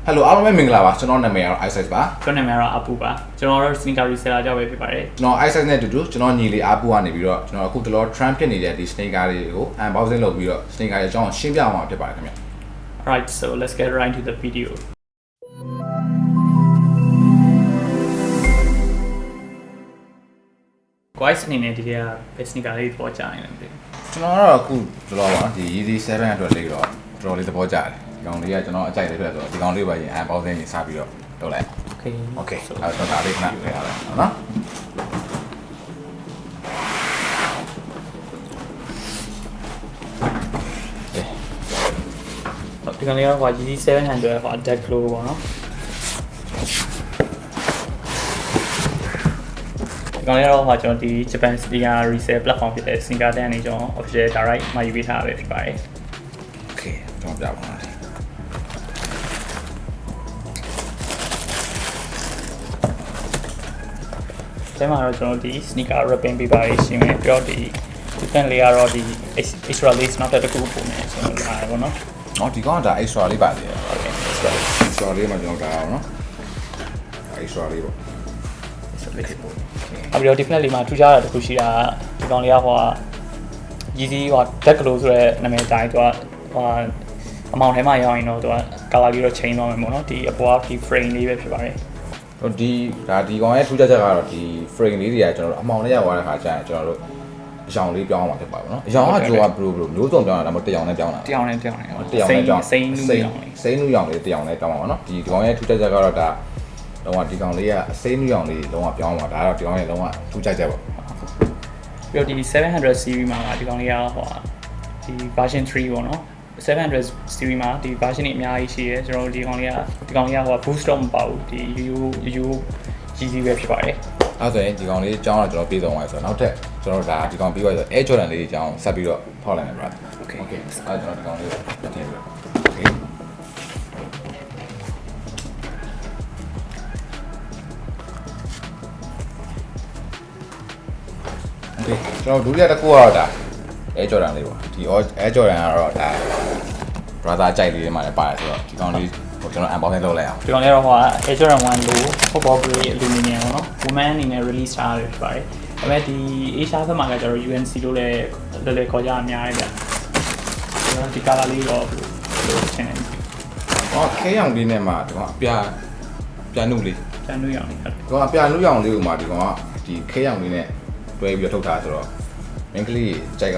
Hello အားလုံးပဲမင်္ဂလာပါကျွန်တော်နာမည်ကတော့ Isaac ပါကျွန်တော်နာမည်ကတော့ Apu ပါကျွန်တော်တို့ sneaker reseller ကြောင့်ပဲဖြစ်ပါတယ်ကျွန်တော် Isaac နဲ့အတူတူကျွန်တော်ညီလေး Apu ကနေပြီးတော့ကျွန်တော်အခုတလော trend ဖြစ်နေတဲ့ဒီ sneaker တွေကို unboxing လုပ်ပြီးတော့ sneaker တွေအကြောင်းရှင်းပြအောင်ဖြစ်ပါတယ်ခင်ဗျ Alright so let's get right into the video Guys အနေနဲ့ဒီက sneaker လေးပေါ်ကြနေတယ်ကျွန်တော်ကတော့အခုတလောပါဒီ Yeezy 700လေးတော့တော်တော်လေးသဘောကျတယ်ဒီကောင်လေးကကျွန်တော်အကြိုက်လေးဖြစ်ဆိုတော့ဒီကောင်လေးပါရင် unboxing ကြီးစပြီးတော့လုပ်လိုက် Okay အဲ့တော့ဒါလေးခဏပြရအောင်နော်ဒီကောင်လေးကYeezy 700ဟို deck glow ပေါ့နော်ဒီကောင်လေးကတော့ကျွန်တော်ဒီ Japan sneaker resale platform ဖြစ်တဲ့ Sneaker Dan နေကျွန်တော် official direct မှာယူပေးထားပဲဖြစ်ပါတယ် Okay ကျွန်တော်ပြပါမယ်这嘛တော့ကျွန်တော်ဒီ sneaker wrapping paper လေးရှင်းမယ်ပြီးတော့ဒီ different layer တော့ဒီ extra lace နောက်တစ်ခုပုံနေကျွန်တော်လာတယ်ပေါ့နော်။အော်ဒီကောင်ကဒါ extra လေးပါသေးတယ်။ Okay extra လေးမှကျွန်တော်ဒါအောင်နော်။ extra လေးပေါ့။ extra လေးပေါ့။ အပြီးတော့ different လေးမှာထူးခြားတာတစ်ခုရှိတာဒီကောင်လေးကYeezy deck glow ဆိုတဲ့နာမည်တိုင်းသူကအမောင်ထဲမှာရောက်ရင်တော့သူက color လေးတော့ change သွားမယ်ပေါ့နော်ဒီအပေါ်ကဒီ frame လေးပဲဖြစ်ပါတယ်ဒီကောင်ရဲ့ထူးခြားချက်ကတော့ဒီ frame လေးတွေကကျွန်တော်တို့အမောင်နဲ့ရောက်သွားတဲ့ခါကျရင်ကျွန်တော်တို့အရောင်လေးပြောင်းအောင်မှာဖြစ်ပါဘူးเนาะအရောင်ကကျွန်တော်ကဘယ်လိုမျိုးစုံပြောင်းတာဒါမှမဟုတ်တရောင်နဲ့ပြောင်းတာတရောင်နဲ့ပြောင်းစိမ်းနူးရောင်လေးတရောင်နဲ့ပြောင်းပါတော့เนาะဒီကောင်ရဲ့ထူးခြားချက်ကတော့ဒါတော့ဒီကောင်လေးကစိမ်းနူးရောင်လေးလုံးဝပြောင်းသွားဒါတော့ဒီကောင်ရဲ့လုံးဝထူးခြားချက်ပေါ့ပြီးတော့ဒီ700 series မှာဒီကောင်လေးကဒီ version 3ပေါ့နော်700 series မှာဒီ version တွေအများကြီးရှိရဲကျွန်တော်တို့ဒီကောင်လေးကboost တော့မပါဘူးဒီ Yeezy ပဲဖြစ်ပါတယ်အဲ့ဆိုရင်ဒီကောင်လေးအကြောင်းတော့ကျွန်တော်ပြေးဆုံးသွားဆိုတော့နောက်ထပ်ကျွန်တော်ဒါဒီကောင်ပြီးသွားဆို Air Jordan လေးအကြောင်းဆက်ပြီးတော့ထောက်လိုက်မယ် brother Okay အဲ့ကျွန်တော်ဒီကောင်လေးတင်ပြမယ် Okay ကျွန်တော်ဒုတိယတစ်ခုကတော့ဒါ Air Jordan လေးပေါ့ဒီ Air Jordan ကတော့ဒါ brother ကြိုက်လေးတွေမှာလည်းပါတယ်ဆိုတော့ဒီကောင်လေးကျွန်တော် unboxing လုပ်လိုက်အောင်ဒီကောင်လေးတော့Air Jordan 1 လို့ football grade aluminum ပေါ့နော် woman အနေနဲ့ release ထားတယ်ဖြစ်ပါတယ်ဒါပေမဲ့ဒီ Asia ဘက်မှာကကျတော့ UNC လို့လည်းခေါ်ကြအများကြီးဗျကျွန်တော်ဒီ color လေးတော့ချင်တယ်ခဲရောင်လေးနဲ့မှဒီကောင်အပြာနုလေးပြာနုရောင်လေးဟုတ်ဒီကောင်အပြာနုရောင်လေးကိုမှဒီကောင်ကဒီခဲရောင်လေးနဲ့တွဲပြီးတော့ထုတ်ထားဆိုတော့မင်းကလေးကြိုက်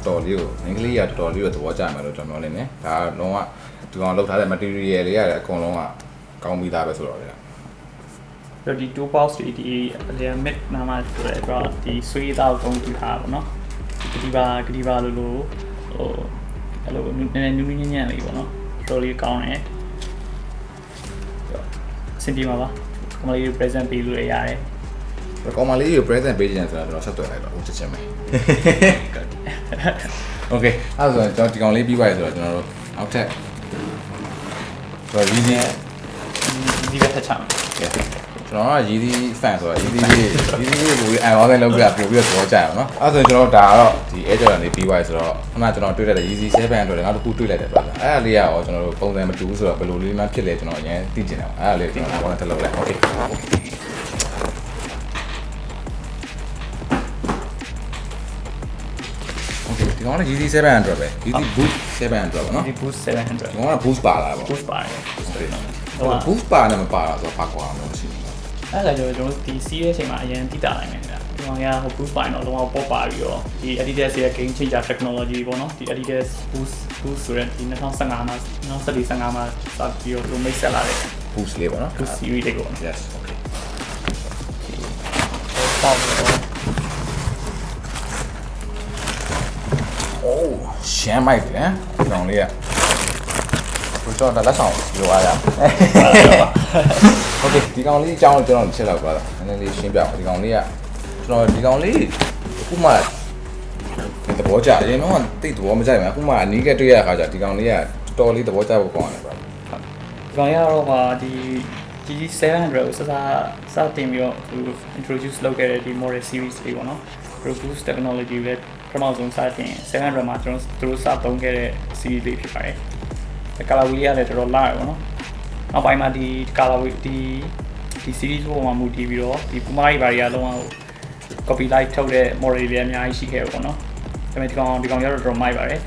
တော်လေးကိုမင်းကလေးကတော်တော်လေးကိုသဘောကျမယ်လို့ကျွန်တော်လည်းနေဒါလုံးဝဒီကောင်လောက်ထားတဲ့ material လေးရတယ်အကုန်လုံးကကောင်းပြီးသားပဲဆိုတော့လေဒီ two box ဒီ limit နာမဆိုတဲ့အတွက်ဒီဆွေးသားကိုတုံးထားပါတော့ဂတိပါလို့ဟိုအဲ့လိုနည်းနည်းညံ့လေးပေါ့နော်တော်လေးကောင်းတယ်အဆင်ပြေပါကောင်မလေး present ပေးလို့ရတယ်ကောင်မလေးကို present ပေးခြင်းဆိုတာကျွန်တော်ဆက်သွယ်လိုက်တော့ဟုတ်ချက်ချင်းပဲ Okay အဲ့ဒါဆိုရင်ကျွန်တော်ဒီကောင်လေးပြီးသွားပြီဆိုတော့ကျွန်တော်တို့နောက်ထပ်ဆိုတော့ Yeezy ပဲထပ်ချမယ်ကျွန်တော်က Yeezy fan ဆိုတော့ Yeezy လေးပိုပြီး unboxing လုပ်ပြပိုပြီးတော့သဘောကျအောင်နော်အဲ့ဆိုရင်ကျွန်တော်ဒါကတော့ဒီ Air Jordan လေးပြီးသွားပြီဆိုတော့ခုနကကျွန်တော်တွေ့လိုက်တဲ့ Yeezy 700အတွက်နောက်တစ်ခုတွေ့လိုက်တယ်ပြောတာအဲ့ဒါလေးကရောကျွန်တော်တို့ပုံစံမတူဘူးဆိုတော့ဘယ်လိုလေးမှဖြစ်လဲကျွန်တော်အရင်သိချင်တယ်အဲ့ဒါလေးကျွန်တော် unboxing လုပ်လိုက် Okayဒီကောင်က Yeezy 700ပဲ Yeezy Boost 700ပေါ့နော်ဒီ Boost 700ဒီကောင်က Boost ပါလာပေါ့ Boost ပါတယ် Boost ပါနဲ့မပါတာဆိုတော့ပါကွာမျိုးရှိတယ်အဲ့ဒါကျွန်တော်ဒီ series အချိန်မှာအရင်သိတာနိုင်တယ်ဗျာဒီကောင်ကဟို Boost ပိုင်းတော့လုံးဝပေါ့ပါပြီးတော့ဒီ Adidas ရဲ့ game changer technology ပေါ့နော်ဒီ Adidas Boost ဆိုတဲ့ဒီ2015မှာ2015မှာစပြီးတော့ make ဆက်လာတဲ့ Boost လေးပေါ့နော် Boost series လေးပေါ့ Yes okay ပေါ့ရှမ်းမိုက်တယ်ဒီကောင်လေးကကိုကျွန်တော်လက်ဆောင်လိုအားရโอเคဒီကောင်လေးအကြောင်းကျွန်တော်ချက်လောက်ပါလားနည်းနည်းလေးရှင်းပြအောင်ဒီကောင်လေးကကျွန်တော်ဒီကောင်လေးအခုမှဒီသဘောကျအရင်တော့တိတ်သဘောမကျဘူးအခုမှအနီးကတွေ့ရတဲ့အခါကျဒီကောင်လေးကတော်တော်လေးသဘောကျဖို့ကောင်းတယ်ဗျာဒီကောင်ရတော့ဒီ Yeezy 700ကိုစတင်ပြီးတော့ introduce လုပ်ခဲ့တဲ့ဒီ model series လေးပေါ့နော် Boost technology ပဲပထမဆုံးစတင်700မှာကျွန်တော်တို့စသုံးခဲ့တဲ့ series လေးဖြစ်ပါတယ်။ color wheel ကလည်းတော်တော်လာရပါတော့။ နောက်ပိုင်းမှာဒီ color ဒီ series ပေါ်မှာမူတည်ပြီးတော့ဒီ Puma တွေဘာတွေအလုံးအောင် copy light ထုတ်တဲ့ model တွေအများကြီးရှိခဲ့ပေါ့နော်ဒါပေမဲ့ဒီကောင်ရတော့ drop မိုက်ပါတယ်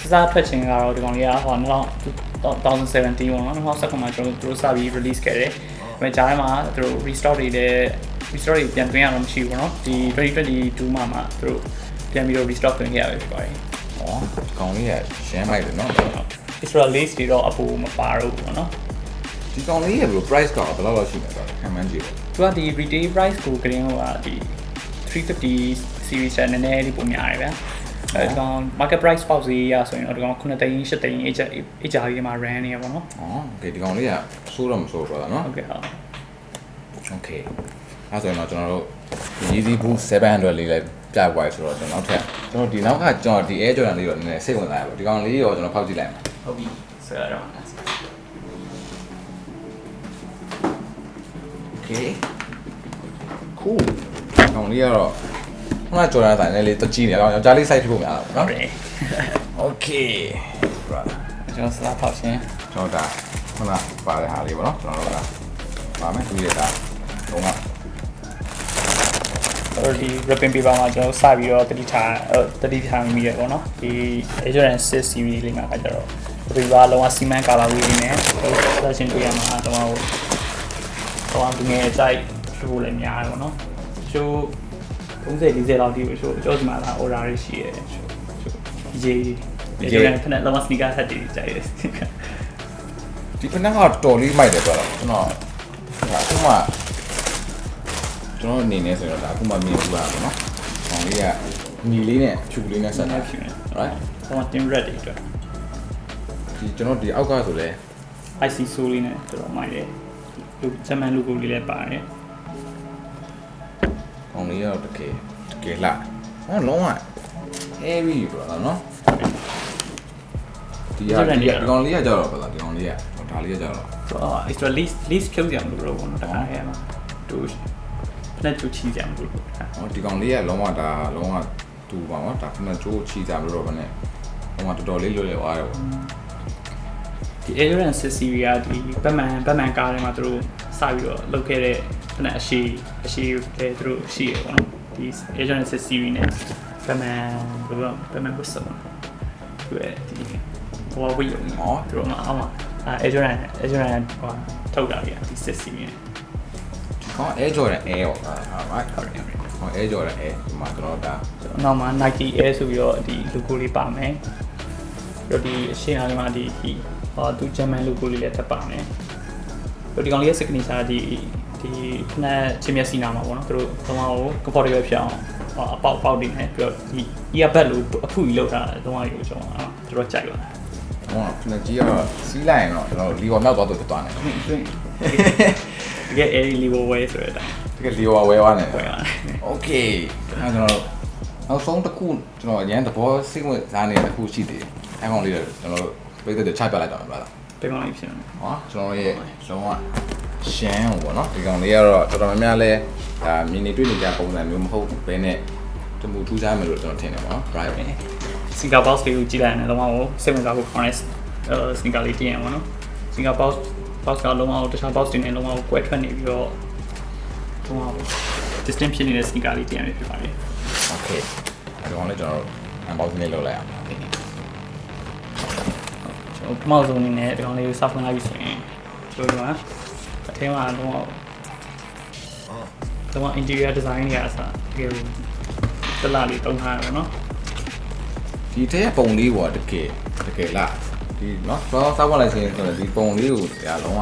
စစားထွက်ခြင်းကတော့ဒီကောင်လေးကဟို2017ပေါ့နော်2019မှာကျွန်တော်တို့စပြီး release ခဲ့တယ်ဒါပေမဲ့ဂျားထဲမှာသူတို့ restock တွေပြန်သွင်းရတော့မရှိဘူးပေါ့နော်ဒီ2022မှာသူတို့ပြန်ပြီးတော့ restock သွင်းခဲ့ရပဲဖြစ်ပါတယ်ဟောဒီကောင်လေးကရှမ်းမိုက်တယ်နော် extra lace တွေတော့အပူမပါတော့ဘူးပေါ့နော်ဒီကောင်လေးရဲ့ဘယ်လို price ကဘယ်လောက်လောက်ရှိနေလဲခံမှန်းကြည့်ပေါ့သူကဒီ retail price ကို green ဟိုကဒီ350 series နဲ့နည်းနည်းလေးပုံများတယ်ဗျာအဲဒီကောင် market price ပေါက်စီရဆိုရင်တော့ဒီကောင်9သိန်း8သိန်းအကြကြီးမှာ run နေရပါတော့။အော် okay ဒီကောင်လေးကဆိုးတော့မဆိုးတော့နော်။ Okay ဟုတ် Okay အဲဆိုရင်တော့ကျွန်တော်တို့ Yeezy Boost 700လေးလည်းပြပွားရဆိုတော့ကျွန်တော်ဒီနောက်ကကျွန်တော်ဒီ Air Jordan လေးတော့နည်းနည်းစိတ်ဝင်စားရပါဒီကောင်လေးရောကျွန်တော်ဖောက်ကြည့်လိုက်မှာဟုတ်ပြီဆိုတော့ Okay cool ကောင်လေးကတော့ခုနက Jordan ဆိုင်လေးတကြည့်နေတော့ယောက်ျားလေး size ဖြစ်ဖို့များတာပေါ့နော်။ Okay brother ကျွန်တော်စလာဖောက်ရှင်ကျွန်တော်ဒါခုနပါတဲ့ဟာလေးပေါ့နော်ကျွန်တော်တို့ကပါမယ်သူရဲ့ဒါတော့ဒီ wrapping paper မှာကျွန်တော်စပြီးတော့တတိထားမိရပေါ့နော်ဒီ Jordan 6 series လေးမှာကကြတော့ဒီပါလုံးဝစီမံကာလာဝေးနေတယ်ဆက်ရှင်တွေ့ရမှာတော့ဒီငယ်ကြိုက်လို့လည်းများတယ်ပေါ့နော်ချိုး30 40လောက်ဒီချိုးကြောဒီမှာလာ order တွေရှိရတယ်ချိုးရေးခဏလောမစနီကာဆက်တီကြိုက်တယ်ဒီဖနက်ကတော်လေးမိုက်တယ်ပြောတော့ကျွန်တော်အနေနဲ့ဆိုတော့ဒါအခုမှမြင်ဘူးပါပေါ့နော်။ကောင်လေးကညီလေးနဲ့ဖြူလေးနဲ့ဆက်နေဖြူနေ right ကျွန်တော် team red တွေအတွက်ဒီကျွန်တော်ဒီအောက်ကဆိုလဲ IC ဆိုးလေးနဲ့တော်တော်မိုက်တယ်လူဂျမန်လူကိုလေးလည်းပါတယ်ကောင်လေးကတော့တကယ်လာလုံးဝ heavy ပေါ့နော်ဒီကောင်လေးကကြောက်တော့ပါလားဒီကောင်လေးကဒါလေးကကြောက်တော့extra least ဖြုတ်ကြမလို့တော့ဘောနော်တခါရဲမှာတူနဲ့တူချီကြမလို့ဒီကောင်လေးကလုံးဝတူပါတော့ဒါခဏချိုးချီကြမလို့တော့ဗနဲ့ဟိုမှာတော်တော်လေးလွတ်လပ်သွားတယ်ပေါ့ဒီ Jordan 6 series ကဒီဘတ်မန်ကားထဲမှာသူတို့စပြီးတော့လုပ်ခဲ့တဲ့ခဏအရှိတဲ့သူတို့ရှိရပေါ့နော်ဒီ Jordan 6 series နဲ့ဘတ်မန်ကိုစမ်းသူရဲ့ဒီဟိုဝီယုံသူတို့မှာအောက်မှာJordan ဟိုထုတ်တာကြီးဒီ6 series နဲ့Air Jordan Air ပေါ့right ဟော Air Jordan Air ဒီမှာကျွန်တော်ဒါနောက်မှာ Nike Air ဆိုပြီးတော့ဒီ logo လေးပါမယ်ပြီးတော့ဒီအရှင်းအားလုံးမှာဒီသူ German logo လေးလည်းထပ်ပါမယ်ပြီးတော့ဒီကောင်လေးရဲ့ signature ဒီခဏချင်းမျက်စိနာမှာပေါ့နော်သူတို့သမားကို comfortable ဖြစ်အောင်အပေါက်တွေနဲ့ပြီးတော့ဒီ earbud လို့အဖူကြီးလောက်တာသမားကြီးကိုကျွန်တော်သူတို့ကြိုက်ပါတယ်ဟောခဏကြီးကတော့စီးလိုက်ရင်တော့ကျွန်တော်လီဝါမြောက်သွားတော့ဖြစ်သွားတယ်တကယ် Air Level Way ဆိုတဲ့အတိုင်းတကယ်လီဝါဝဲသွားတယ်โอเคအဲကျွန်တော်နောက်ဆုံးတစ်ခုကျွန်တော်အရင်သဘောစိတ်ဝင်စားနေတဲ့တစ်ခုရှိသေးတယ်အဲကောင်လေးကျွန်တော်ပိတ်သက်ချပြလိုက်တော့ပါလားပိတ်ကောင်လေးဖြစ်နေဟောကျွန်တော်ရဲ့လုံးဝရှမ်းဟိုပေါ့နော်ဒီကောင်လေးကတော့တော်တော်များများလဲဒါမြင်နေတွေ့နေကြပုံစံမျိုးမဟုတ်ဘဲနဲ့တမူထူးခြားမယ်လို့ကျွန်တော်ထင်တယ်ပေါ့နော် right Sneaker box လေးကိုကြည့်လိုက်ရင်တော့စိတ်ဝင်စားဖို့ခေါင်းနဲ့sneaker လေးတင်ရပါတော့ Sneaker box ကလုံးဝတခြား box တွေနဲ့လုံးဝကွဲထွက်နေပြီးတော့လုံးဝ distinct ဖြစ်နေတဲ့ sneaker လေးတင်ရဖြစ်ပါတယ် Okay ဒီကောင်လေးကျွန်တော် unboxing လေးလုပ်လိုက်အောင်ကျွန်တော်ပထမဆုံးအနေနဲ့ဒီကောင်လေးကိုစဖွင့်လိုက်ပြီဆိုရင်ကျွန်တော်ကအထင်းမှာလုံးဝ interior design တွေအစားတကယ်တလားလေးတုံးထားရပါတော့ဒီထဲပုံလေးပေါ့တကယ်လားဒီเนาะစောက်ဝင်လိုက်ချင်းဆိုတော့ဒီပုံလေးကိုဒါလုံးဝ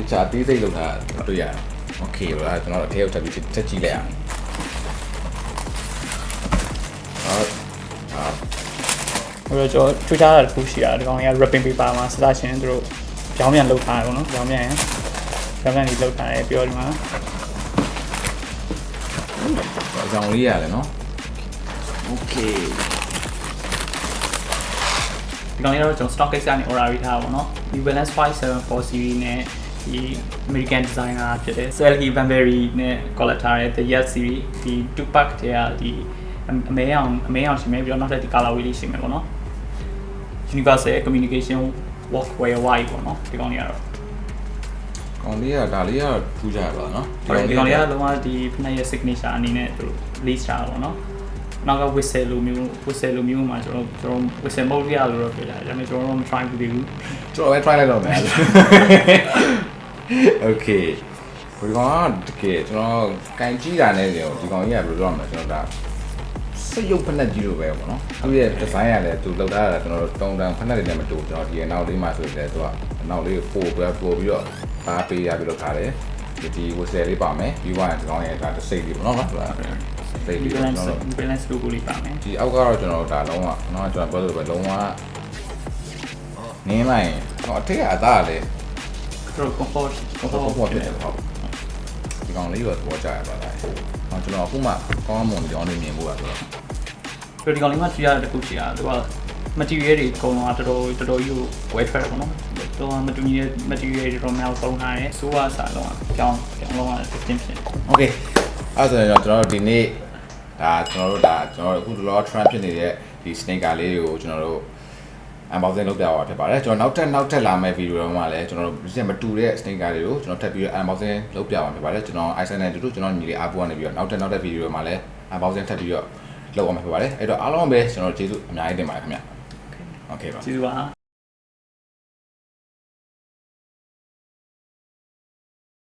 တခြားသေးစိတ်လောက်တာတွေ့ရတယ်โอเคပါကျွန်တော်တို့အထဲကိုတက်ပြီးချက်ကြည့်လိုက်အောင်ဟုတ်ကျွန်တော်ထွေးထားတာတစ်ခုရှိတာဒီကောင်က wrapping paper မှာစသချင်းသူတို့ကြောင်းပြန်လုပ်ထားတယ်ပေါ့နော်ကြောင်းပြန်ကြီးလုပ်ထားတယ်ပြောဒီမှာအကြောင်းလေးရတယ်နော်โอเคဒီကောင်ကတော့ကျွန်တော် stock case ကနေ order ပေးထားတာပေါ့နော် New Balance 574 series နဲ့ဒီ American designer ဖြစ်တဲ့ Selby Banbury နဲ့ collect ထားတဲ့ The Yes series ဒီ two pack တွေကဒီအမဲအောင်ရှိမယ်ပြီးတော့နောက်ထပ်ဒီ colorway လေးရှိမယ်ပေါ့နော် Universal Communication Walkway White ပေါ့နော်ဒီကောင်ကြီးကတော့ ကောင်လေးကဒါလေးကထူးကြရပါတော့နော် ဒီကောင်လေးကလုံးဝဒီဖက်ရဲ့ signature အနေနဲ့သူ release တာပေါ့နော်နောက်က whistle လိုမျိုးမှာကျွန်တော် whistle mode ရလို့တော့ပြလာဒါပေမဲ့ကျွန်တော်တို့မ try ဘူးသေးဘူး ကျွန်တော်ပဲ try လိုက်တော့မယ် Okay ဒီကောင်ကတကယ်ကျွန်တော်ကန်ကြည့်တာနဲ့ဒီကောင်ကြီးကဘယ်လိုလုပ်ရမလဲကျွန်တော်ဒါစရုပ်ဖက်နဲ့ကြီးလိုပဲပေါ့နော်သူရဲ့ design ကလည်းသူလောက်ထားတာကျွန်တော်တုံတန်ဖက်နဲ့လည်းမတူကျွန်တော်ဒီနောက်လေးမှာဆိုရင်လည်းသူကအနောက်လေးကိုပို့ပြီးတော့အားပေးရပြီးလောက်ထားတယ်ဒီ whistle လေးပါမယ်ပြီးသွားရင်ဒီကောင်ရဲ့ဒါတစ်စိတ်လေးပေါ့နော်သူကစိတ်လေးကျွန်တော် balance logo လေးပါမယ် ဒီအောက်ကတော့ကျွန်တော်ဒါလုံးဝနော်ကျွန်တော်ပြောလို့ပဲလုံးဝနင်းလိုက်တော့အထက်ကအသားလည်း ကျွန်တော် comfort ဖြစ်တယ်ပေါ့ဒီကောင်လေးတော့ပေါ်ကြရပါလားကျွန်တော်အခုမှကောင်းမွန်ကြောင်းလေးမြင်ဖို့ပါဆိုတော့ ဒီကောင်လေးမှာကြည့်ရတဲ့ခုရှိတာသူက material တွေအကုန်လုံးတော်တော်ကြီးကိုဝယ်ထွက်တယ်ပေါ့နော်တော့မတူညီတဲ့ material တွေတော့များသုံးထားတယ်ဆိုးရစားလုံးကြောင်းလုံးဝ distinct ဖြစ် Okay အဲ့ဆိုရင်ကျွန်တော်တို့ဒီနေ့ဒါကျွန်တော်တို့အခုလော trend ဖြစ်နေတဲ့ဒီ sneaker လေးတွေကိုကျွန်တော်တို့ unboxing လုပ်ပြပါဖြစ်ပါတယ်ကျွန်တော်နောက်ထပ်လာမယ့် video တော့မှလည်းကျွန်တော်တို့မတူတဲ့ sneaker တွေကိုကျွန်တော်ထပ်ပြီး unboxing လုပ်ပြပါဖြစ်ပါတယ်ကျွန်တော် iSign နဲ့တူကျွန်တော်ညီလေးအားပူကနေပြီးတော့နောက်ထပ် video တွေမှာလည်း unboxing ထပ်ပြီးတော့လုပ်အောင်ဖြစ်ပါတယ်အဲ့တော့အားလုံးပဲကျွန်တော်ကျေးဇူးအများကြီးတင်ပါတယ်ခင်ဗျ Okay ပါကျေးဇူးပါ